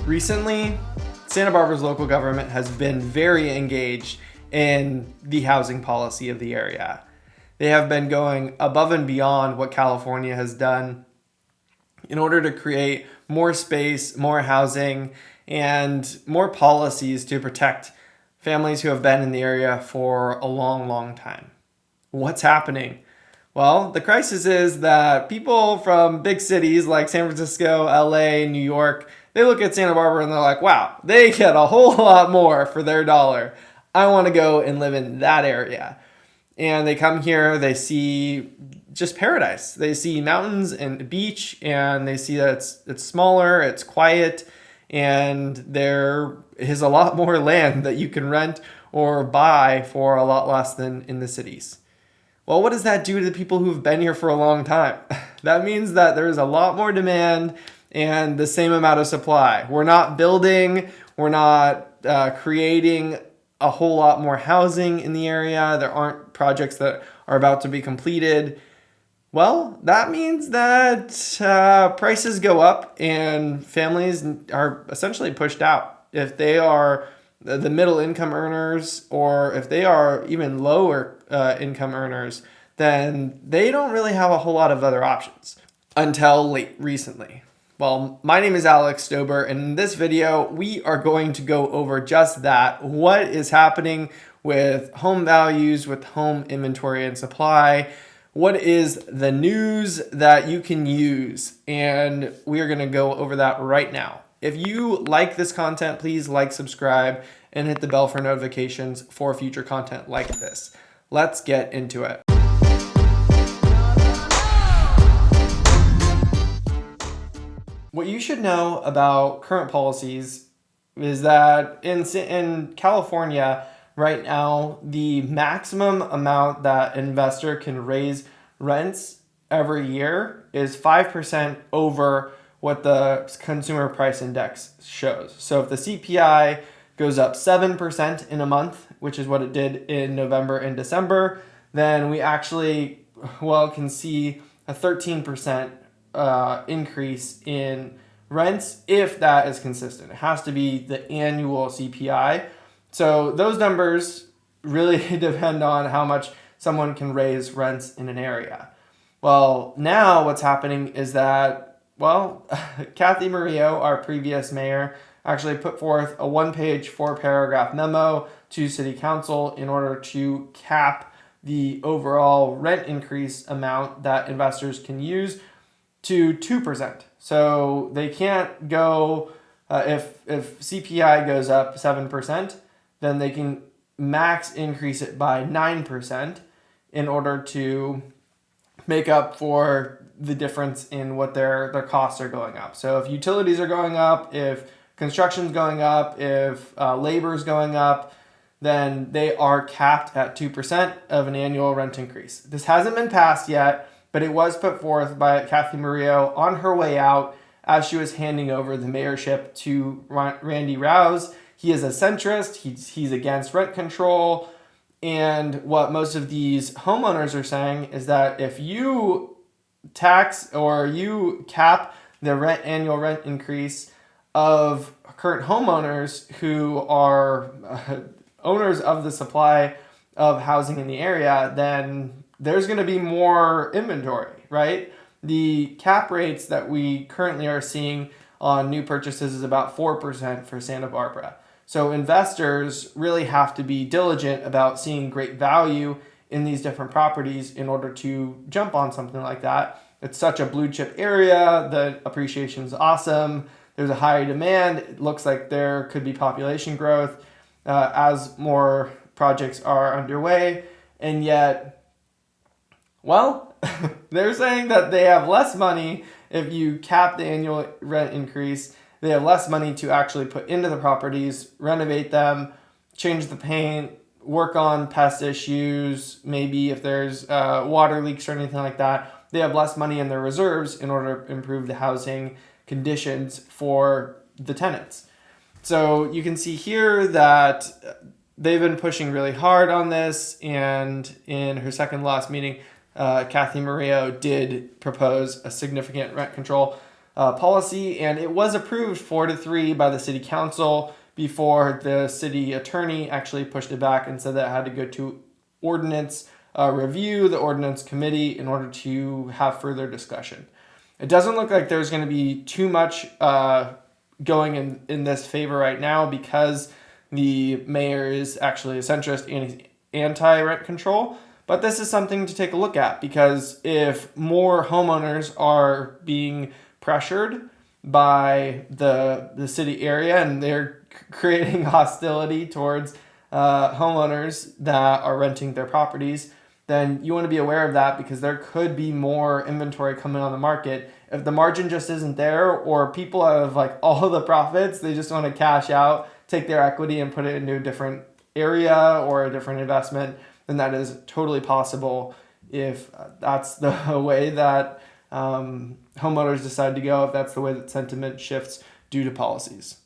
Recently, Santa Barbara's local government has been very engaged in the housing policy of the area. They have been going above and beyond what California has done in order to create more space, more housing, and more policies to protect families who have been in the area for a long, long time. What's happening? Well, the crisis is that people from big cities like San Francisco, LA, New York, they look at Santa Barbara and they're like, wow, they get a whole lot more for their dollar. I want to go and live in that area. And they come here, they see just paradise. They see mountains and beach, and they see that it's smaller, it's quiet, and there is a lot more land that you can rent or buy for a lot less than in the cities. Well, what does that do to the people who've been here for a long time? That means that there is a lot more demand and the same amount of supply. We're not building, we're not creating a whole lot more housing in the area. There aren't projects that are about to be completed. Well, that means that prices go up and families are essentially pushed out. If they are the middle income earners, or if they are even lower income earners, then they don't really have a whole lot of other options until recently. Well, my name is Alex Stober, and in this video, we are going to go over just that. What is happening with home values, with home inventory and supply? What is the news that you can use? And we are going to go over that right now. If you like this content, please like, subscribe, and hit the bell for notifications for future content like this. Let's get into it. What you should know about current policies is that in California right now, the maximum amount that an investor can raise rents every year is 5% over what the consumer price index shows. So if the CPI goes up 7% in a month, which is what it did in November and December, then we actually, can see a 13% increase in rents if that is consistent. It has to be the annual CPI. So those numbers really depend on how much someone can raise rents in an area. Well, now what's happening is that, Kathy Murillo, our previous mayor, actually put forth a 1-page, 4-paragraph memo to City Council in order to cap the overall rent increase amount that investors can use to 2%. So they can't go, if CPI goes up 7%, then they can max increase it by 9% in order to make up for the difference in what their costs are going up. So if utilities are going up, if construction's going up, if labor is going up, then they are capped at 2% of an annual rent increase. This hasn't been passed yet, but it was put forth by Kathy Murillo on her way out as she was handing over the mayorship to Randy Rouse. He is a centrist. He's against rent control. And what most of these homeowners are saying is that if you tax or you cap the annual rent increase of current homeowners who are owners of the supply of housing in the area, then there's going to be more inventory, right? The cap rates that we currently are seeing on new purchases is about 4% for Santa Barbara. So investors really have to be diligent about seeing great value in these different properties in order to jump on something like that. It's such a blue chip area. The appreciation is awesome. There's a high demand. It looks like there could be population growth as more projects are underway. And yet, they're saying that they have less money if you cap the annual rent increase. They have less money to actually put into the properties, renovate them, change the paint, work on pest issues, maybe if there's water leaks or anything like that. They have less money in their reserves in order to improve the housing conditions for the tenants. So you can see here that they've been pushing really hard on this, and in her second last meeting, Kathy Murillo did propose a significant rent control policy, and it was approved 4-3 by the city council before the city attorney actually pushed it back and said that it had to go to ordinance review, the ordinance committee, in order to have further discussion. It doesn't look like there's going to be too much going in this favor right now because the mayor is actually a centrist and he's anti-rent control. But this is something to take a look at, because if more homeowners are being pressured by the city area and they're creating hostility towards homeowners that are renting their properties, then you want to be aware of that, because there could be more inventory coming on the market. If the margin just isn't there, or people have like all the profits, they just want to cash out, take their equity and put it into a different area or a different investment, then that is totally possible if that's the way that homeowners decide to go, if that's the way that sentiment shifts due to policies.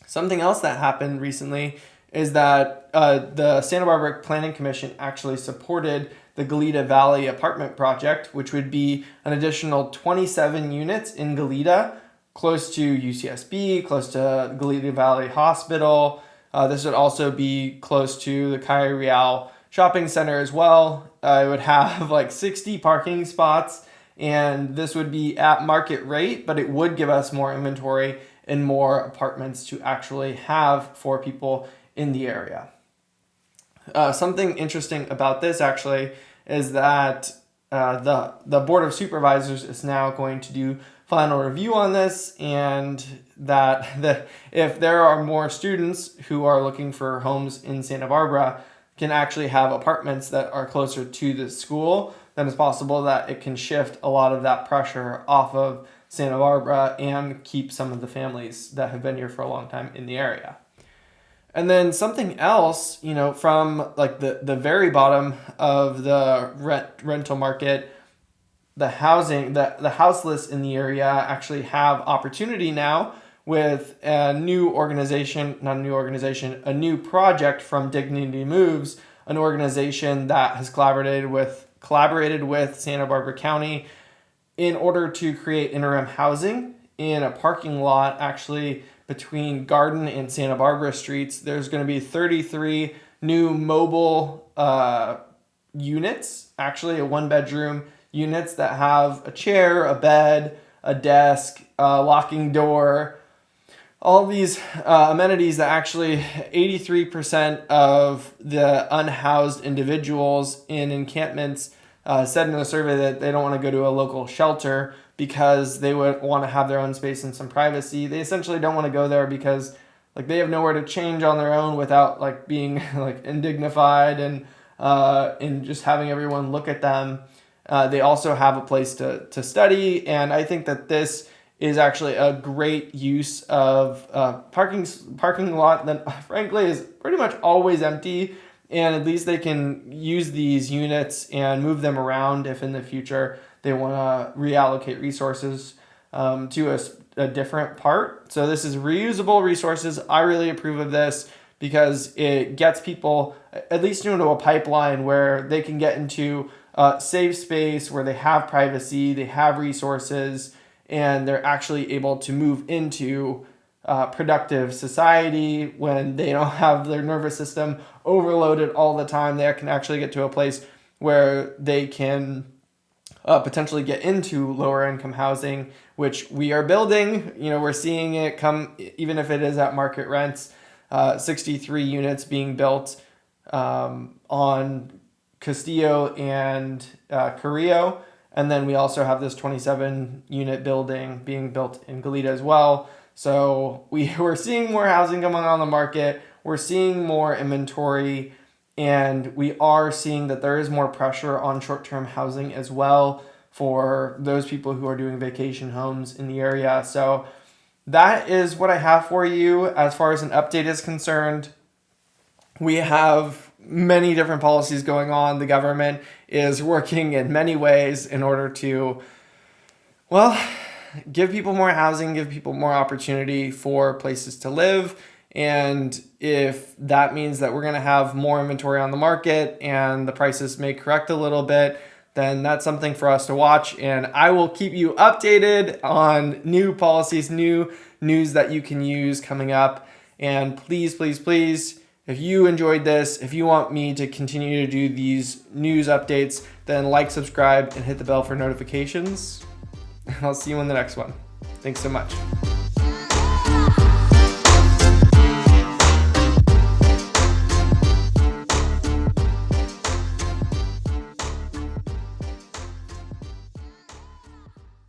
Something else that happened recently is that the Santa Barbara Planning Commission actually supported the Goleta Valley apartment project, which would be an additional 27 units in Goleta, close to UCSB, close to Goleta Valley Hospital. This would also be close to the Calle Real shopping center as well. It would have like 60 parking spots, and this would be at market rate, but it would give us more inventory and more apartments to actually have for people in the area. Something interesting about this actually is that the Board of Supervisors is now going to do final review on this, and that if there are more students who are looking for homes in Santa Barbara can actually have apartments that are closer to the school, then it's possible that it can shift a lot of that pressure off of Santa Barbara and keep some of the families that have been here for a long time in the area. And then something else, from like the very bottom of the rental market, the housing, the houseless in the area actually have opportunity now with a new project from DignityMoves, an organization that has collaborated with Santa Barbara County in order to create interim housing in a parking lot actually between Garden and Santa Barbara streets. There's going to be 33 new mobile units, actually a one-bedroom units that have a chair, a bed, a desk, a locking door, all these amenities that actually 83% of the unhoused individuals in encampments said in a survey that they don't want to go to a local shelter because they would want to have their own space and some privacy. They essentially don't want to go there because they have nowhere to change on their own without being indignified and just having everyone look at them. They also have a place to study, and I think that this is actually a great use of parking lot that frankly is pretty much always empty, and at least they can use these units and move them around if in the future they want to reallocate resources to a different part. So this is reusable resources. I really approve of this because it gets people at least into a pipeline where they can get into safe space, where they have privacy, they have resources, and they're actually able to move into productive society when they don't have their nervous system overloaded all the time. They can actually get to a place where they can potentially get into lower income housing, which we are building. We're seeing it come, even if it is at market rents, 63 units being built on Castillo and Carrillo. And then we also have this 27 unit building being built in Goleta as well. So we're seeing more housing coming on the market. We're seeing more inventory, and we are seeing that there is more pressure on short-term housing as well for those people who are doing vacation homes in the area. So that is what I have for you as far as an update is concerned. We have many different policies going on. The government is working in many ways in order to, give people more housing, give people more opportunity for places to live. And if that means that we're going to have more inventory on the market and the prices may correct a little bit, then that's something for us to watch. And I will keep you updated on new policies, new news that you can use coming up. And please, please, please, if you enjoyed this, if you want me to continue to do these news updates, then like, subscribe, and hit the bell for notifications. I'll see you in the next one. Thanks so much.